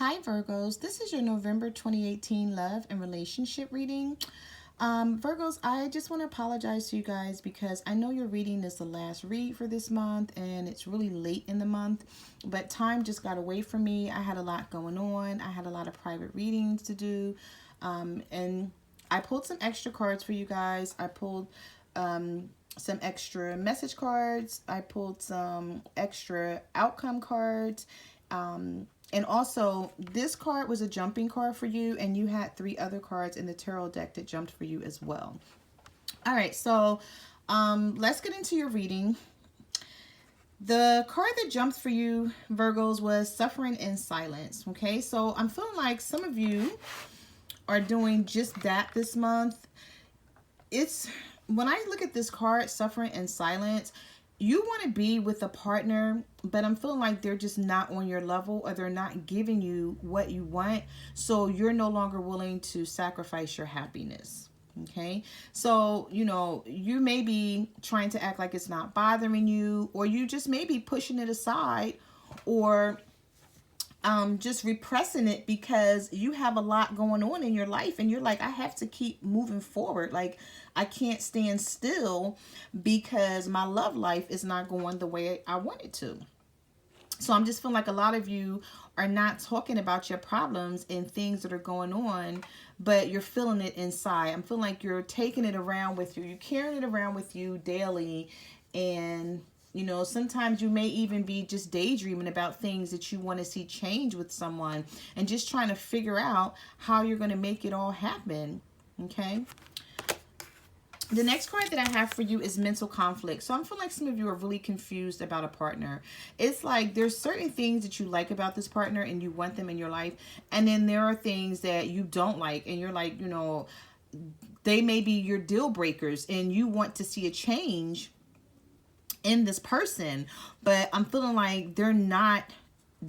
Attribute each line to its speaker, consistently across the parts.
Speaker 1: Hi Virgos, this is your November 2018 love and relationship reading. Virgos, I just want to apologize to you guys because I know your reading is the last read for this month and it's really late in the month, but time just got away from me. I had a lot going on. I had a lot of private readings to do, and I pulled some extra cards for you guys. I pulled some extra message cards. I pulled some extra outcome cards. And also, this card was a jumping card for you, and you had 3 other cards in the tarot deck that jumped for you as well. All right, so let's get into your reading. The card that jumped for you, Virgos, was Suffering in Silence. Okay, so I'm feeling like some of you are doing just that this month. When I look at this card, Suffering in Silence, you want to be with a partner, but I'm feeling like they're just not on your level, or they're not giving you what you want. So you're no longer willing to sacrifice your happiness. Okay. So, you may be trying to act like it's not bothering you, or you just may be pushing it aside, or just repressing it because you have a lot going on in your life and you're like, I have to keep moving forward. Like, I can't stand still because my love life is not going the way I want it to. So I'm just feeling like a lot of you are not talking about your problems and things that are going on, but you're feeling it inside. I'm feeling like you're taking it around with you. You're carrying it around with you daily, and sometimes you may even be just daydreaming about things that you want to see change with someone and just trying to figure out how you're going to make it all happen. Okay. The next card that I have for you is Mental Conflict. So I'm feeling like some of you are really confused about a partner. It's like there's certain things that you like about this partner and you want them in your life. And then there are things that you don't like and you're like, they may be your deal breakers and you want to see a change in this person, but I'm feeling like they're not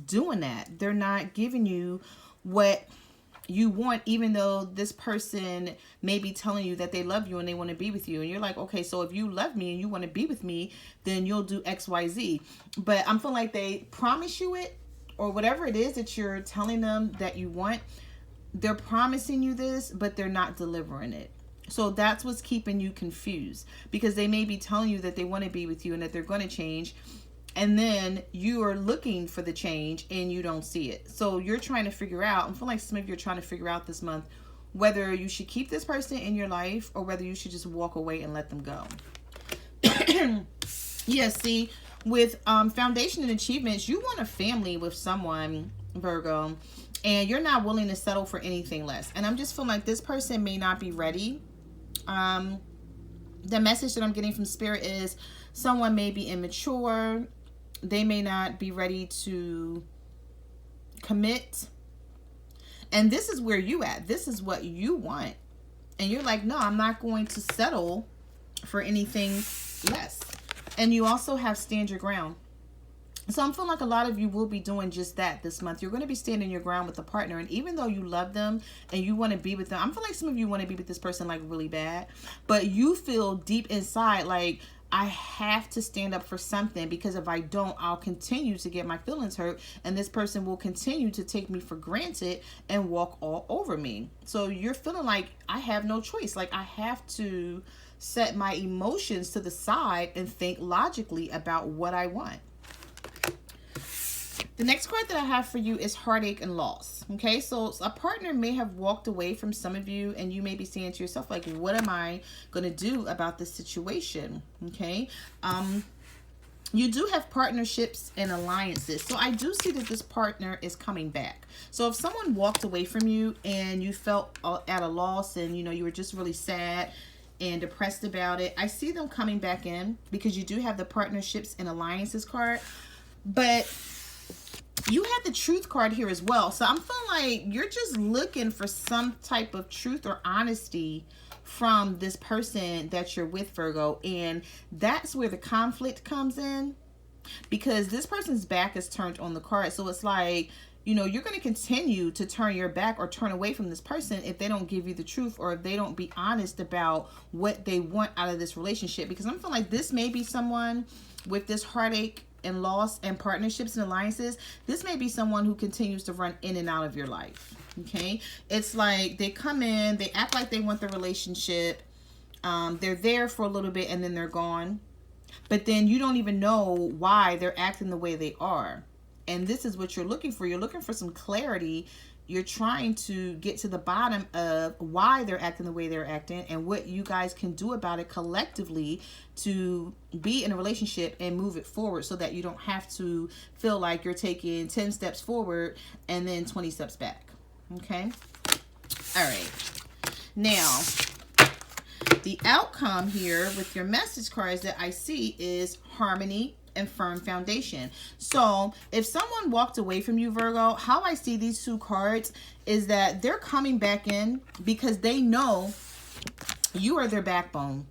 Speaker 1: doing that. They're not giving you what you want, even though this person may be telling you that they love you and they want to be with you. And you're like, okay, so if you love me and you want to be with me, then you'll do XYZ. But I'm feeling like they promise you it, or whatever it is that you're telling them that you want. They're promising you this, but they're not delivering it. So that's what's keeping you confused, because they may be telling you that they want to be with you and that they're going to change, and then you are looking for the change and you don't see it. So you're trying to figure out, I feel like some of you are trying to figure out this month whether you should keep this person in your life or whether you should just walk away and let them go. Yeah, see, with foundation and achievements, you want a family with someone, Virgo, and you're not willing to settle for anything less. And I'm just feeling like this person may not be ready. The message that I'm getting from Spirit is someone may be immature. They may not be ready to commit. And this is where you at. This is what you want. And you're like, no, I'm not going to settle for anything less. And you also have stand your ground. So I'm feeling like a lot of you will be doing just that this month. You're going to be standing your ground with a partner. And even though you love them and you want to be with them, I'm feeling like some of you want to be with this person like really bad. But you feel deep inside like, I have to stand up for something, because if I don't, I'll continue to get my feelings hurt. And this person will continue to take me for granted and walk all over me. So you're feeling like I have no choice. Like I have to set my emotions to the side and think logically about what I want. The next card that I have for you is Heartache and Loss. Okay, so a partner may have walked away from some of you, and you may be saying to yourself, like, what am I going to do about this situation? Okay, you do have partnerships and alliances. So I do see that this partner is coming back. So if someone walked away from you and you felt at a loss and, you were just really sad and depressed about it, I see them coming back in, because you do have the partnerships and alliances card. But you have the truth card here as well. So I'm feeling like you're just looking for some type of truth or honesty from this person that you're with, Virgo. And that's where the conflict comes in, because this person's back is turned on the card. So it's like, you're going to continue to turn your back or turn away from this person if they don't give you the truth, or if they don't be honest about what they want out of this relationship. Because I'm feeling like this may be someone with this heartache and loss and partnerships and alliances, this may be someone who continues to run in and out of your life. Okay, it's like they come in, they act like they want the relationship, they're there for a little bit and then they're gone, but then you don't even know why they're acting the way they are. And this is what you're looking for. You're looking for some clarity. You're trying to get to the bottom of why they're acting the way they're acting and what you guys can do about it collectively to be in a relationship and move it forward, so that you don't have to feel like you're taking 10 steps forward and then 20 steps back. Okay. All right. Now, the outcome here with your message cards that I see is harmony and firm foundation. So if someone walked away from you, Virgo, how I see these two cards is that they're coming back in because they know you are their backbone.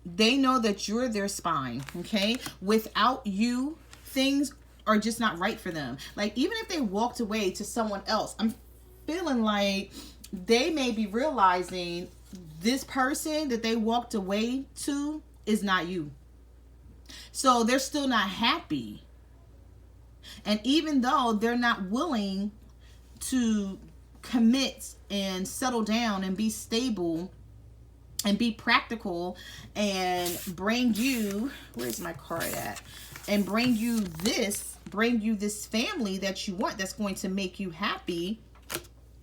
Speaker 1: They know that you're their spine. Okay. Without you, things are just not right for them. Like, even if they walked away to someone else, I'm feeling like they may be realizing this person that they walked away to is not you. So they're still not happy. And even though they're not willing to commit and settle down and be stable and be practical and bring you, where's my card at? And bring you this family that you want, that's going to make you happy,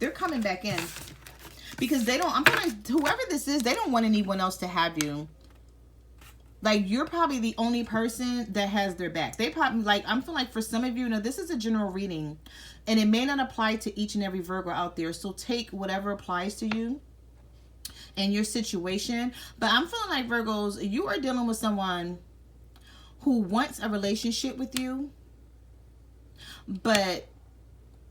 Speaker 1: they're coming back in. Because they don't, I'm feeling, whoever this is, they don't want anyone else to have you. Like, you're probably the only person that has their back. They probably, like, I'm feeling like for some of you, now this is a general reading, and it may not apply to each and every Virgo out there. So take whatever applies to you and your situation. But I'm feeling like, Virgos, you are dealing with someone who wants a relationship with you, but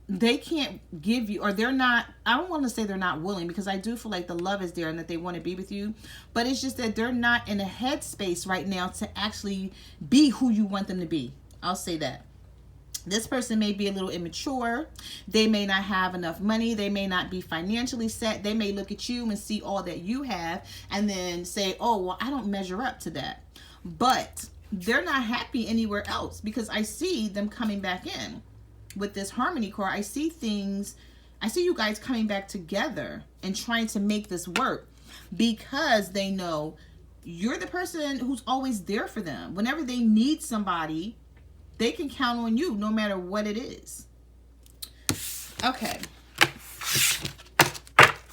Speaker 1: they can't give you, or they're not, I don't want to say they're not willing, because I do feel like the love is there and that they want to be with you, but it's just that they're not in a headspace right now to actually be who you want them to be. I'll say that. This person may be a little immature. They may not have enough money. They may not be financially set. They may look at you and see all that you have and then say, oh, well, I don't measure up to that. But they're not happy anywhere else, because I see them coming back in. With this harmony card, I see things, I see you guys coming back together and trying to make this work, because they know you're the person who's always there for them. Whenever they need somebody, they can count on you no matter what it is. Okay.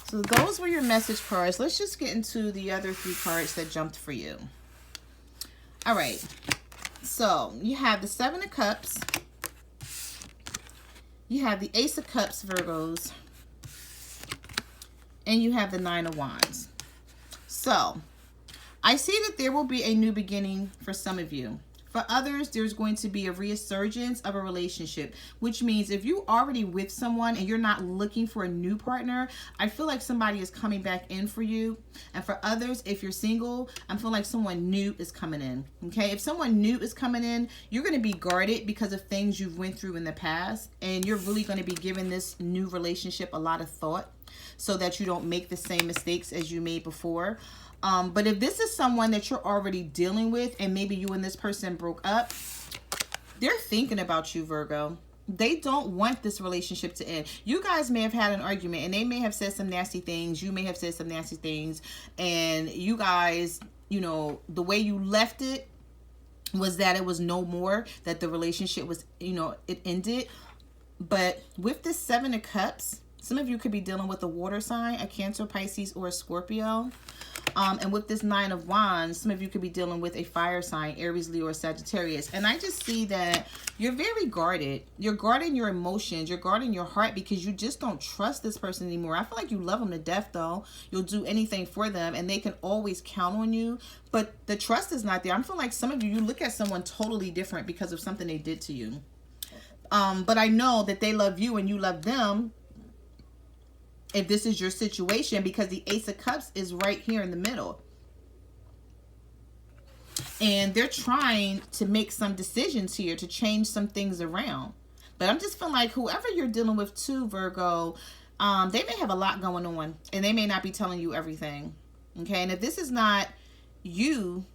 Speaker 1: So those were your message cards. Let's just get into the other three cards that jumped for you. All right. So you have the Seven of Cups. You have the Ace of Cups, Virgos, and you have the Nine of Wands. So I see that there will be a new beginning for some of you. For others, there's going to be a resurgence of a relationship, which means if you're already with someone and you're not looking for a new partner, I feel like somebody is coming back in for you. And for others, if you're single, I'm feeling like someone new is coming in. Okay, if someone new is coming in, you're going to be guarded because of things you've went through in the past, and you're really going to be giving this new relationship a lot of thought so that you don't make the same mistakes as you made before. But if this is someone that you're already dealing with, and maybe you and this person broke up, they're thinking about you, Virgo. They don't want this relationship to end. You guys may have had an argument, and they may have said some nasty things. You may have said some nasty things. And you guys, you know, the way you left it was that it was no more, that the relationship was, you know, it ended. But with this Seven of Cups, some of you could be dealing with a water sign, a Cancer, Pisces, or a Scorpio. And with this Nine of Wands, some of you could be dealing with a fire sign, Aries, Leo, or Sagittarius. And I just see that you're very guarded. You're guarding your emotions. You're guarding your heart because you just don't trust this person anymore. I feel like you love them to death, though. You'll do anything for them, and they can always count on you. But the trust is not there. I'm feeling like some of you, you look at someone totally different because of something they did to you. But I know that they love you and you love them, if this is your situation, because the Ace of Cups is right here in the middle. And they're trying to make some decisions here to change some things around. But I'm just feeling like whoever you're dealing with too, Virgo, they may have a lot going on, and they may not be telling you everything. Okay, and if this is not you,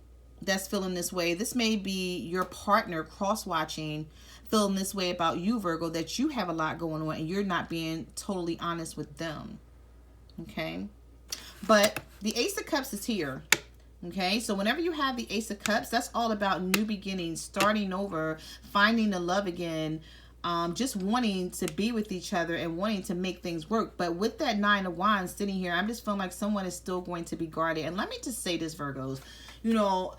Speaker 1: that's feeling this way. This may be your partner cross-watching, feeling this way about you, Virgo, that you have a lot going on and you're not being totally honest with them. Okay? But the Ace of Cups is here. Okay? So whenever you have the Ace of Cups, that's all about new beginnings, starting over, finding the love again, just wanting to be with each other and wanting to make things work. But with that Nine of Wands sitting here, I'm just feeling like someone is still going to be guarded. And let me just say this, Virgos. You know,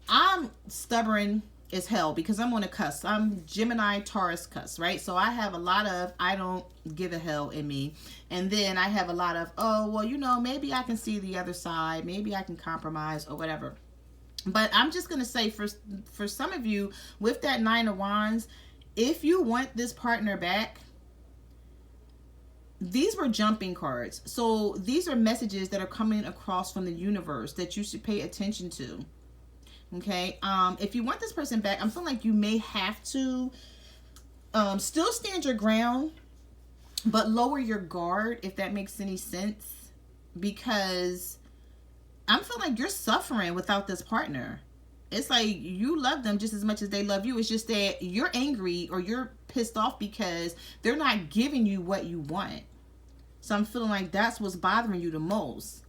Speaker 1: I'm stubborn as hell because I'm on a cusp. I'm Gemini, Taurus cusp, right? So I have a lot of I don't give a hell in me. And then I have a lot of, oh, well, you know, maybe I can see the other side. Maybe I can compromise or whatever. But I'm just going to say for some of you with that Nine of Wands, if you want this partner back, these were jumping cards. So these are messages that are coming across from the universe that you should pay attention to. Okay. If you want this person back, I'm feeling like you may have to still stand your ground, but lower your guard, if that makes any sense, because I'm feeling like you're suffering without this partner. It's like you love them just as much as they love you. It's just that you're angry or you're pissed off because they're not giving you what you want. So I'm feeling like that's what's bothering you the most.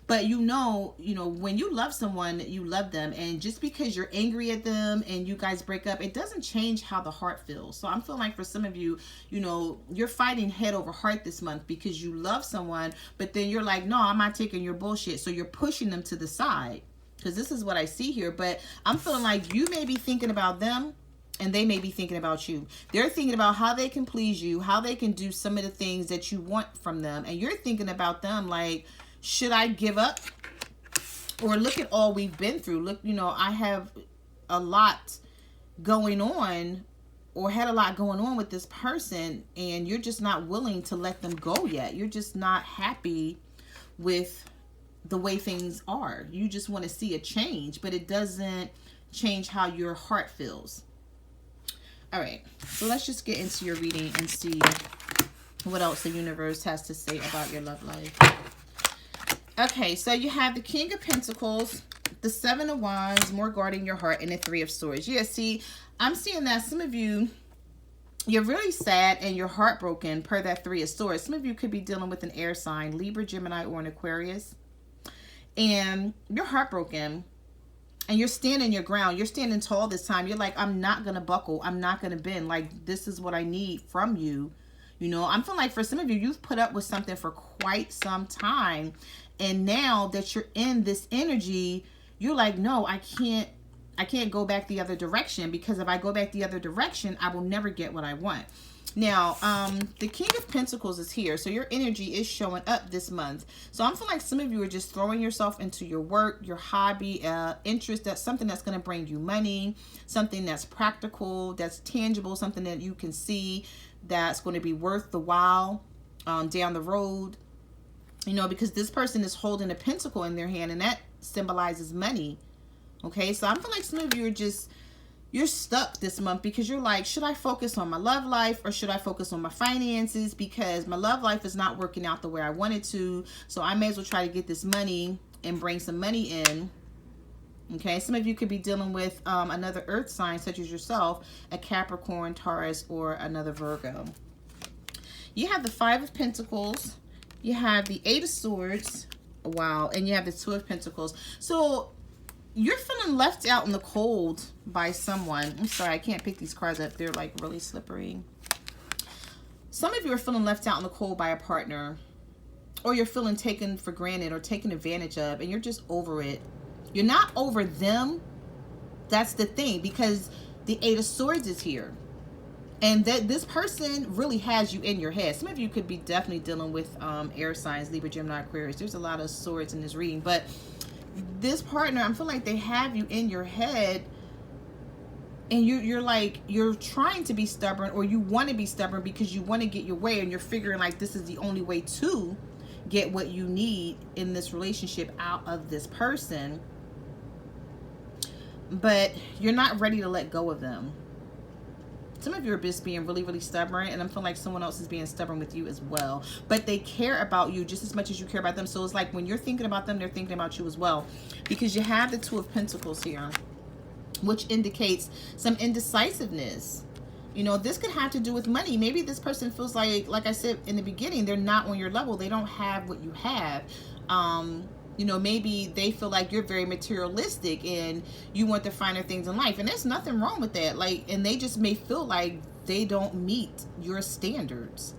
Speaker 1: But you know, when you love someone, you love them. And just because you're angry at them and you guys break up, it doesn't change how the heart feels. So I'm feeling like for some of you, you're fighting head over heart this month because you love someone, but then you're like, no, I'm not taking your bullshit. So you're pushing them to the side. Because this is what I see here. But I'm feeling like you may be thinking about them and they may be thinking about you. They're thinking about how they can please you, how they can do some of the things that you want from them. And you're thinking about them like, should I give up? Or look at all we've been through. Look, I have a lot going on or had a lot going on with this person and you're just not willing to let them go yet. You're just not happy with the way things are. You just want to see a change, but it doesn't change how your heart feels. All right, so let's just get into your reading and see what else the universe has to say about your love life. Okay, so you have the King of Pentacles, the Seven of Wands, more guarding your heart, and the Three of Swords. Yeah, see, I'm seeing that some of you, you're really sad and you're heartbroken per that Three of Swords. Some of you could be dealing with an air sign, Libra, Gemini, or an Aquarius. And you're heartbroken and you're standing your ground. You're standing tall this time. You're like, I'm not going to buckle. I'm not going to bend. Like, this is what I need from you. I'm feeling like for some of you, you've put up with something for quite some time. And now that you're in this energy, you're like, no, I can't go back the other direction, because if I go back the other direction, I will never get what I want. Now, the King of Pentacles is here. So your energy is showing up this month. So I'm feeling like some of you are just throwing yourself into your work, your hobby, interest. That's something that's going to bring you money, something that's practical, that's tangible, something that you can see that's going to be worth the while down the road. Because this person is holding a pentacle in their hand and that symbolizes money. Okay, so I'm feeling like some of you are you're stuck this month because you're like, should I focus on my love life or should I focus on my finances? Because my love life is not working out the way I wanted to. So I may as well try to get this money and bring some money in. Okay, some of you could be dealing with another earth sign such as yourself, a Capricorn, Taurus, or another Virgo. You have the Five of Pentacles. You have the Eight of Swords. Wow. And you have the Two of Pentacles. So you're feeling left out in the cold by someone. I'm sorry, I can't pick these cards up. They're like really slippery. Some of you are feeling left out in the cold by a partner, or you're feeling taken for granted or taken advantage of, and you're just over it. You're not over them. That's the thing, because the Eight of Swords is here. And that this person really has you in your head. Some of you could be definitely dealing with air signs, Libra, Gemini, Aquarius. There's a lot of swords in this reading, but this partner, I'm feeling like they have you in your head, and you're trying to be stubborn, or you want to be stubborn because you want to get your way, and you're figuring like this is the only way to get what you need in this relationship out of this person. But you're not ready to let go of them. Some of you are just being really, really stubborn, and I'm feeling like someone else is being stubborn with you as well. But they care about you just as much as you care about them. So it's like when you're thinking about them, they're thinking about you as well. Because you have the Two of Pentacles here, which indicates some indecisiveness. You know, this could have to do with money. Maybe this person feels like I said in the beginning, they're not on your level. They don't have what you have. You know, maybe they feel like you're very materialistic and you want the finer things in life. And there's nothing wrong with that. Like, and they just may feel like they don't meet your standards.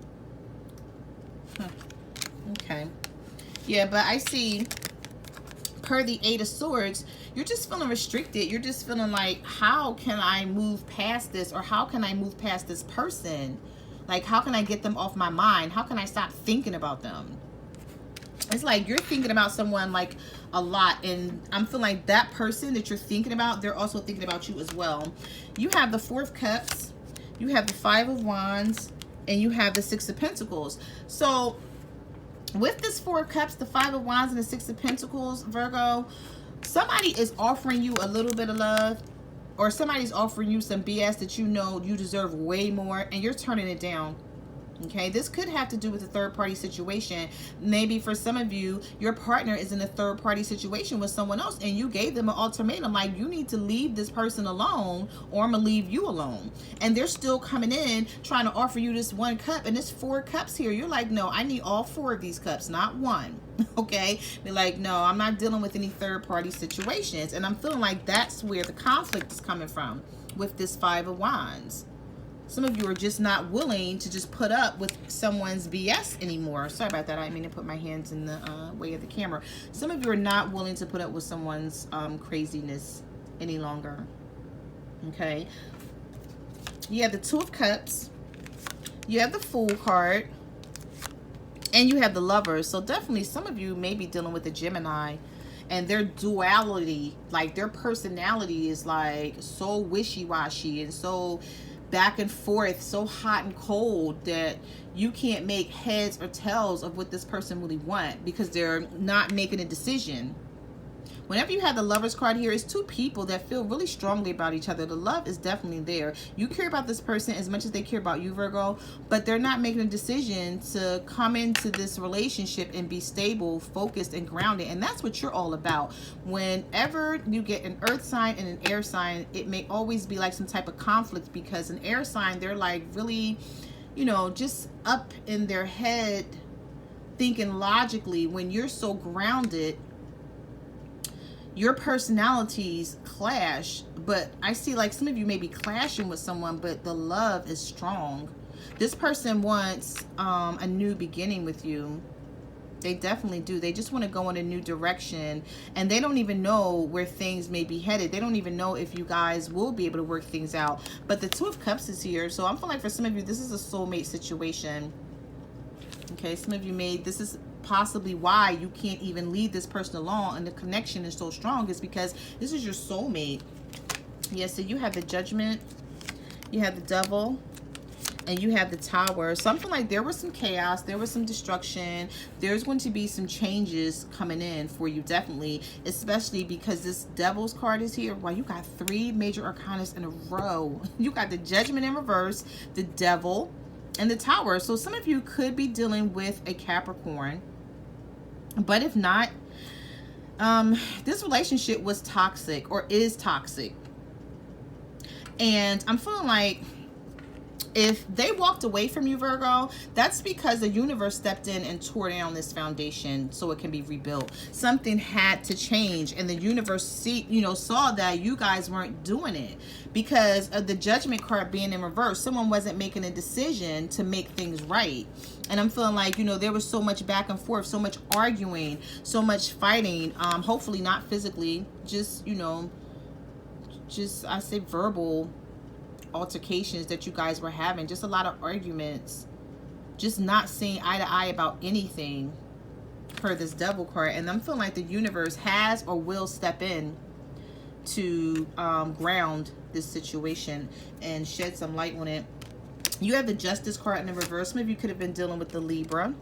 Speaker 1: Okay. Yeah, but I see, per the Eight of Swords, you're just feeling restricted. You're just feeling like, how can I move past this? Or how can I move past this person? Like, how can I get them off my mind? How can I stop thinking about them? It's like you're thinking about someone like a lot, and I'm feeling like that person that you're thinking about, they're also thinking about you as well. You have the Four of Cups, you have the Five of Wands, and you have the Six of Pentacles. So with this Four of Cups, the Five of Wands, and the Six of Pentacles, Virgo, somebody is offering you a little bit of love, or somebody's offering you some BS that you know you deserve way more, and you're turning it down. Okay, this could have to do with a third-party situation. Maybe for some of you, your partner is in a third-party situation with someone else, and you gave them an ultimatum, like, you need to leave this person alone, or I'm gonna leave you alone. And they're still coming in trying to offer you this one cup, and there's four cups here. You're like, no, I need all four of these cups, not one. Okay, they're like, no, I'm not dealing with any third-party situations. And I'm feeling like that's where the conflict is coming from with this Five of Wands. Some of you are just not willing to just put up with someone's BS anymore. Sorry about that. I didn't mean to put my hands in the way of the camera. Some of you are not willing to put up with someone's craziness any longer. Okay. You have the Two of Cups. You have the Fool card. And you have the Lovers. So definitely some of you may be dealing with a Gemini. And their duality, like their personality is like so wishy-washy and so back and forth, so hot and cold, that you can't make heads or tails of what this person really wants because they're not making a decision. Whenever you have the Lovers card here, it's two people that feel really strongly about each other. The love is definitely there. You care about this person as much as they care about you, Virgo, but they're not making a decision to come into this relationship and be stable, focused, and grounded. And that's what you're all about. Whenever you get an earth sign and an air sign, it may always be like some type of conflict, because an air sign, they're like really, you know, just up in their head, thinking logically. When you're so grounded, your personalities clash. But I see like some of you may be clashing with someone, but the love is strong. This person wants a new beginning with you. They definitely do. They just want to go in a new direction, and they don't even know where things may be headed. They don't even know if you guys will be able to work things out. But the Two of Cups is here, so I'm feeling like for some of you, this is a soulmate situation. Okay, some of you this is possibly why you can't even leave this person alone, and the connection is so strong, is because this is your soulmate. Yes, so you have the Judgment, you have the Devil, and you have the Tower. So I'm feeling like there was some chaos, there was some destruction, there's going to be some changes coming in for you, definitely, especially because this Devil's card is here. Wow, you got three major arcanas in a row. You got the Judgment in reverse, the Devil, and the Tower. So some of you could be dealing with a Capricorn, but if not, this relationship was toxic or is toxic. And I'm feeling like if they walked away from you, Virgo, that's because the universe stepped in and tore down this foundation so it can be rebuilt. Something had to change, and the universe saw that you guys weren't doing it because of the Judgment card being in reverse. Someone wasn't making a decision to make things right. And I'm feeling like, there was so much back and forth, so much arguing, so much fighting, hopefully not physically, just I say verbal altercations that you guys were having, just a lot of arguments, just not seeing eye to eye about anything per this Devil card. And I'm feeling like the universe has or will step in to ground this situation and shed some light on it. You have the Justice card in the reverse. Some of you could have been dealing with the Libra,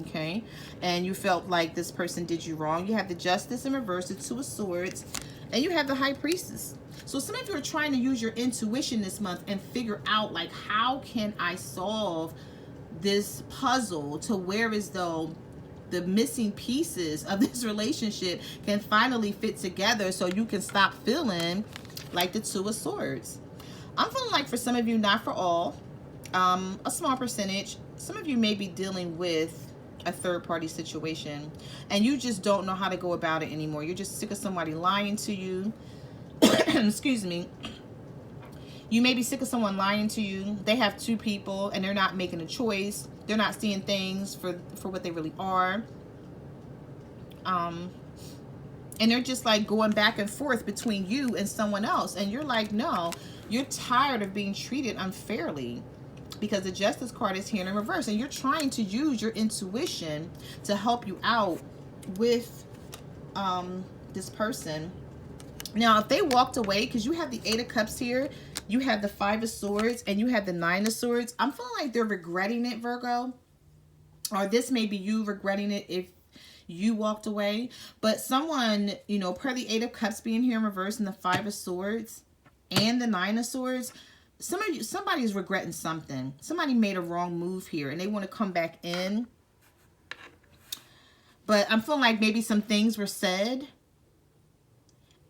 Speaker 1: okay, and you felt like this person did you wrong. You have the Justice in reverse, the Two of Swords, And you have the High Priestess. So some of you are trying to use your intuition this month and figure out, like, how can I solve this puzzle to where as though the missing pieces of this relationship can finally fit together so you can stop feeling like the Two of Swords. I'm feeling like for some of you, not for all, a small percentage, some of you may be dealing with a third-party situation and you just don't know how to go about it anymore. You're just sick of somebody lying to you. Excuse me. You may be sick of someone lying to you. They have two people and they're not making a choice. They're not seeing things for what they really are. And they're just like going back and forth between you and someone else. And you're like, no, you're tired of being treated unfairly because the Justice card is here in reverse. And you're trying to use your intuition to help you out with this person. Now, if they walked away, because you have the Eight of Cups here, you have the Five of Swords, and you have the Nine of Swords, I'm feeling like they're regretting it, Virgo. Or this may be you regretting it if you walked away. But someone, you know, per the Eight of Cups being here in reverse and the Five of Swords and the Nine of Swords, somebody's regretting something. Somebody made a wrong move here and they want to come back in. But I'm feeling like maybe some things were said.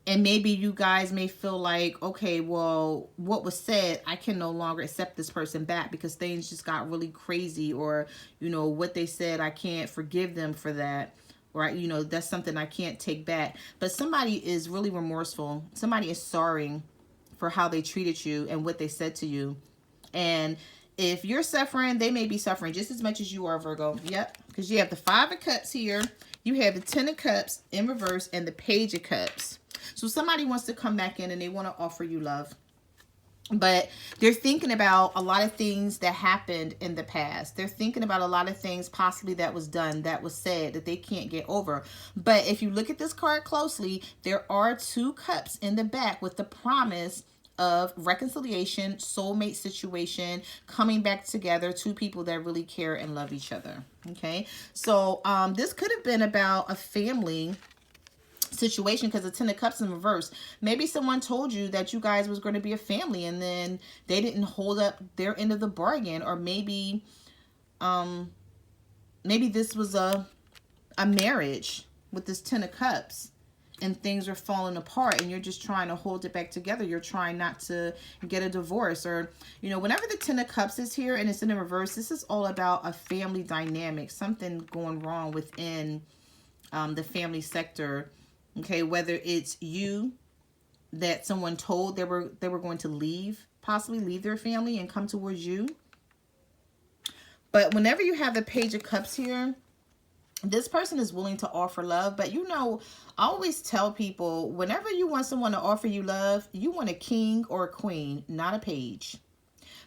Speaker 1: And maybe you guys may feel like, okay, well, what was said, I can no longer accept this person back because things just got really crazy. Or, you know, what they said, I can't forgive them for that. Or, you know, that's something I can't take back. But somebody is really remorseful. Somebody is sorry for how they treated you and what they said to you. And if you're suffering, they may be suffering just as much as you are, Virgo. Yep. Because you have the Five of Cups here. You have the Ten of Cups in reverse and the Page of Cups. So somebody wants to come back in and they want to offer you love. But they're thinking about a lot of things that happened in the past. They're thinking about a lot of things possibly that was done, that was said, that they can't get over. But if you look at this card closely, there are two cups in the back with the promise of reconciliation, soulmate situation, coming back together, two people that really care and love each other. Okay, so this could have been about a family situation because the Ten of Cups in reverse. Maybe someone told you that you guys was going to be a family and then they didn't hold up their end of the bargain. Or maybe maybe this was a marriage with this Ten of Cups and things are falling apart and you're just trying to hold it back together. You're trying not to get a divorce. Or, you know, whenever the Ten of Cups is here and it's in the reverse, this is all about a family dynamic, something going wrong within the family sector. Okay, whether it's you that someone told they were going to leave, possibly leave their family and come towards you. But whenever you have the Page of Cups here, this person is willing to offer love. But you know, I always tell people, whenever you want someone to offer you love, you want a king or a queen, not a page.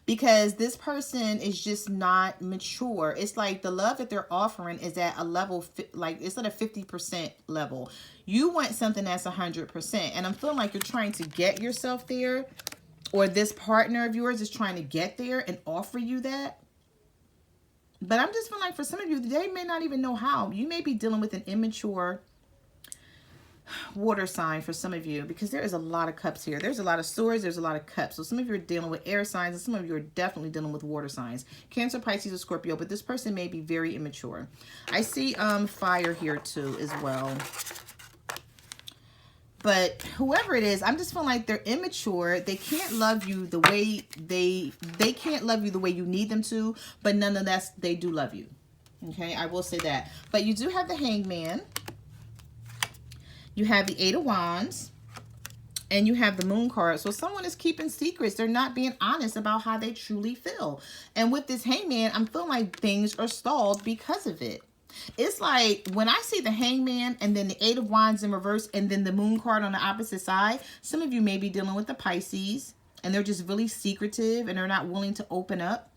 Speaker 1: Because this person is just not mature. It's like the love that they're offering is at a level, like it's at a 50% level. You want something that's 100%. And I'm feeling like you're trying to get yourself there. Or this partner of yours is trying to get there and offer you that. But I'm just feeling like for some of you, they may not even know how. You may be dealing with an immature water sign for some of you, because there is a lot of cups here. There's a lot of swords, there's a lot of cups. So some of you are dealing with air signs and some of you are definitely dealing with water signs. Cancer, Pisces, or Scorpio, but this person may be very immature. I see fire here too as well. But whoever it is, I'm just feeling like they're immature. They can't love you the way they can't love you the way you need them to, but nonetheless they do love you. Okay, I will say that. But you do have the Hangman. You have the Eight of Wands, and you have the Moon card. So someone is keeping secrets. They're not being honest about how they truly feel. And with this Hangman, I'm feeling like things are stalled because of it. It's like when I see the Hangman and then the Eight of Wands in reverse and then the Moon card on the opposite side, some of you may be dealing with the Pisces and they're just really secretive and they're not willing to open up.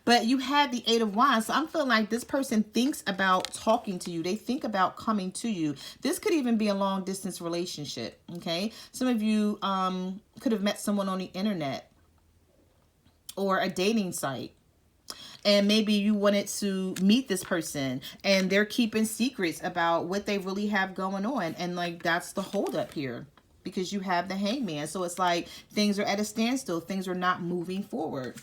Speaker 1: But you had the Eight of Wands, so I'm feeling like this person thinks about talking to you. They think about coming to you. This could even be a long-distance relationship, okay? Some of you could have met someone on the internet or a dating site. And maybe you wanted to meet this person and they're keeping secrets about what they really have going on. And like, that's the holdup here. because you have the Hangman. So it's like things are at a standstill. Things are not moving forward.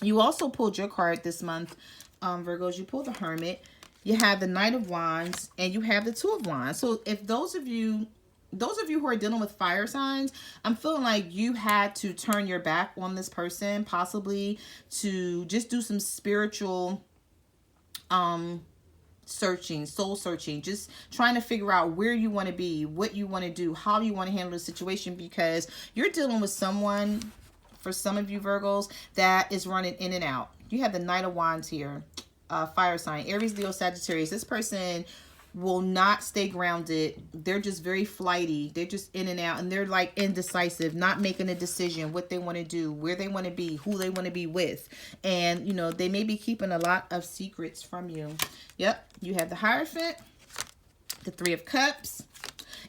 Speaker 1: You also pulled your card this month, Virgos. You pulled the Hermit. You have the Knight of Wands, and you have the Two of Wands. So if those of you who are dealing with fire signs, I'm feeling like you had to turn your back on this person, possibly to just do some spiritual searching, soul searching, just trying to figure out where you want to be, what you want to do, how you want to handle the situation, because you're dealing with someone, for some of you Virgos, that is running in and out. You have the Knight of Wands here, fire sign, Aries, Leo, Sagittarius. This person will not stay grounded. They're just very flighty. They're just in and out, and they're like indecisive, not making a decision what they want to do, where they want to be, who they want to be with. And, you know, they may be keeping a lot of secrets from you. Yep. You have the Hierophant, the Three of Cups,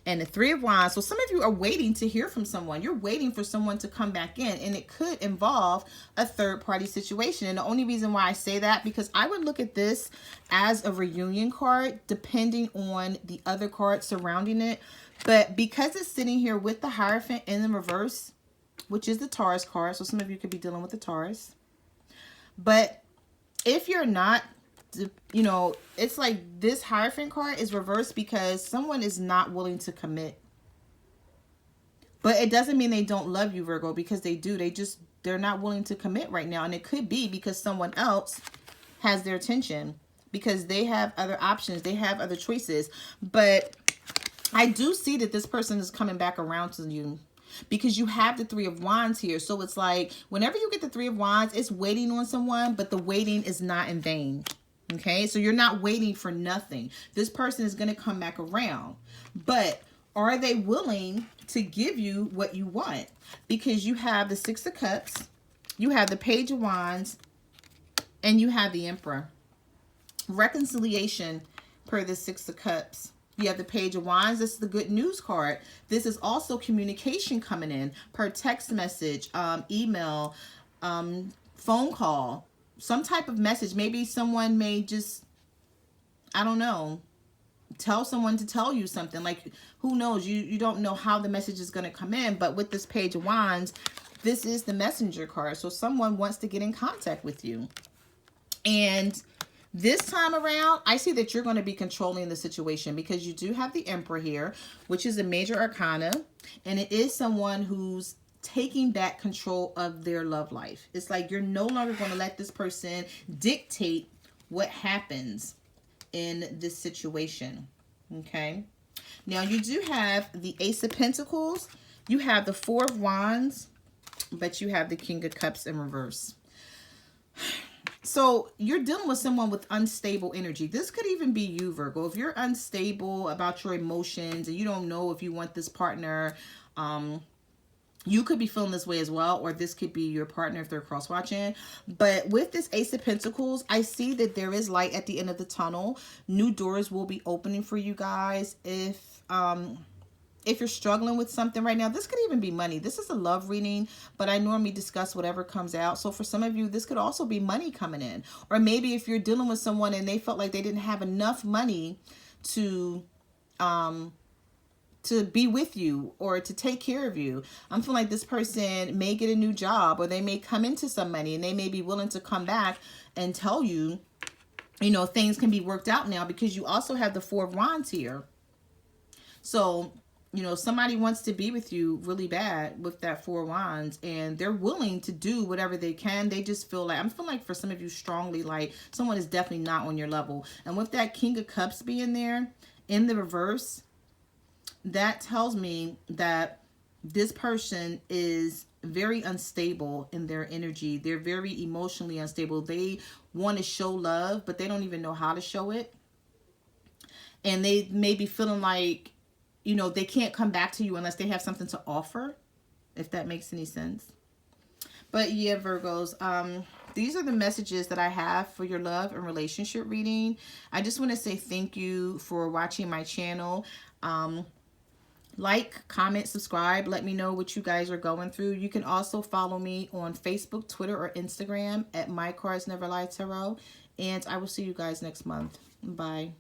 Speaker 1: and the Three of Wands. So some of you are waiting to hear from someone. You're waiting for someone to come back in, and it could involve a third-party situation. And the only reason why I say that, because I would look at this as a reunion card, depending on the other cards surrounding it. But because it's sitting here with the Hierophant in the reverse, which is the Taurus card, so some of you could be dealing with the Taurus. But if you're not, you know, it's like this Hierophant card is reversed because someone is not willing to commit. But it doesn't mean they don't love you, Virgo, because they do. They're not willing to commit right now. And it could be because someone else has their attention, because they have other options. They have other choices. But I do see that this person is coming back around to you, because you have the Three of Wands here. So it's like whenever you get the Three of Wands, it's waiting on someone, but the waiting is not in vain. Okay, so you're not waiting for nothing. This person is going to come back around. But are they willing to give you what you want? Because you have the Six of Cups, you have the Page of Wands, and you have the Emperor. Reconciliation per the Six of Cups. You have the Page of Wands. This is the good news card. This is also communication coming in per text message, email, phone call. Some type of message. Maybe someone may just, I don't know, tell someone to tell you something. Like, who knows? You don't know how the message is going to come in. But with this Page of Wands, this is the messenger card. So someone wants to get in contact with you. And this time around, I see that you're going to be controlling the situation, because you do have the Emperor here, which is a major arcana. And it is someone who's taking back control of their love life. It's like you're no longer going to let this person dictate what happens in this situation. Okay. Now you do have the Ace of Pentacles. You have the Four of Wands, but you have the King of Cups in reverse. So you're dealing with someone with unstable energy. This could even be you, Virgo. If you're unstable about your emotions and you don't know if you want this partner, you could be feeling this way as well, or this could be your partner if they're cross-watching. But with this Ace of Pentacles, I see that there is light at the end of the tunnel. New doors will be opening for you guys. If you're struggling with something right now, this could even be money. This is a love reading, but I normally discuss whatever comes out. So for some of you, this could also be money coming in. Or maybe if you're dealing with someone and they felt like they didn't have enough money to be with you or to take care of you. I'm feeling like this person may get a new job, or they may come into some money, and they may be willing to come back and tell you, you know, things can be worked out now, because you also have the Four of Wands here. So, you know, somebody wants to be with you really bad with that Four of Wands, and they're willing to do whatever they can. They just feel like, I'm feeling like for some of you strongly, like someone is definitely not on your level. And with that King of Cups being there in the reverse, that tells me that this person is very unstable in their energy. They're very emotionally unstable. They want to show love, but they don't even know how to show it. And they may be feeling like, you know, they can't come back to you unless they have something to offer, if that makes any sense. But yeah, Virgos, these are the messages that I have for your love and relationship reading. I just want to say thank you for watching my channel. Like, comment, subscribe. Let me know what you guys are going through. You can also follow me on Facebook, Twitter, or Instagram at My Cards Never Lie Tarot. And I will see you guys next month. Bye.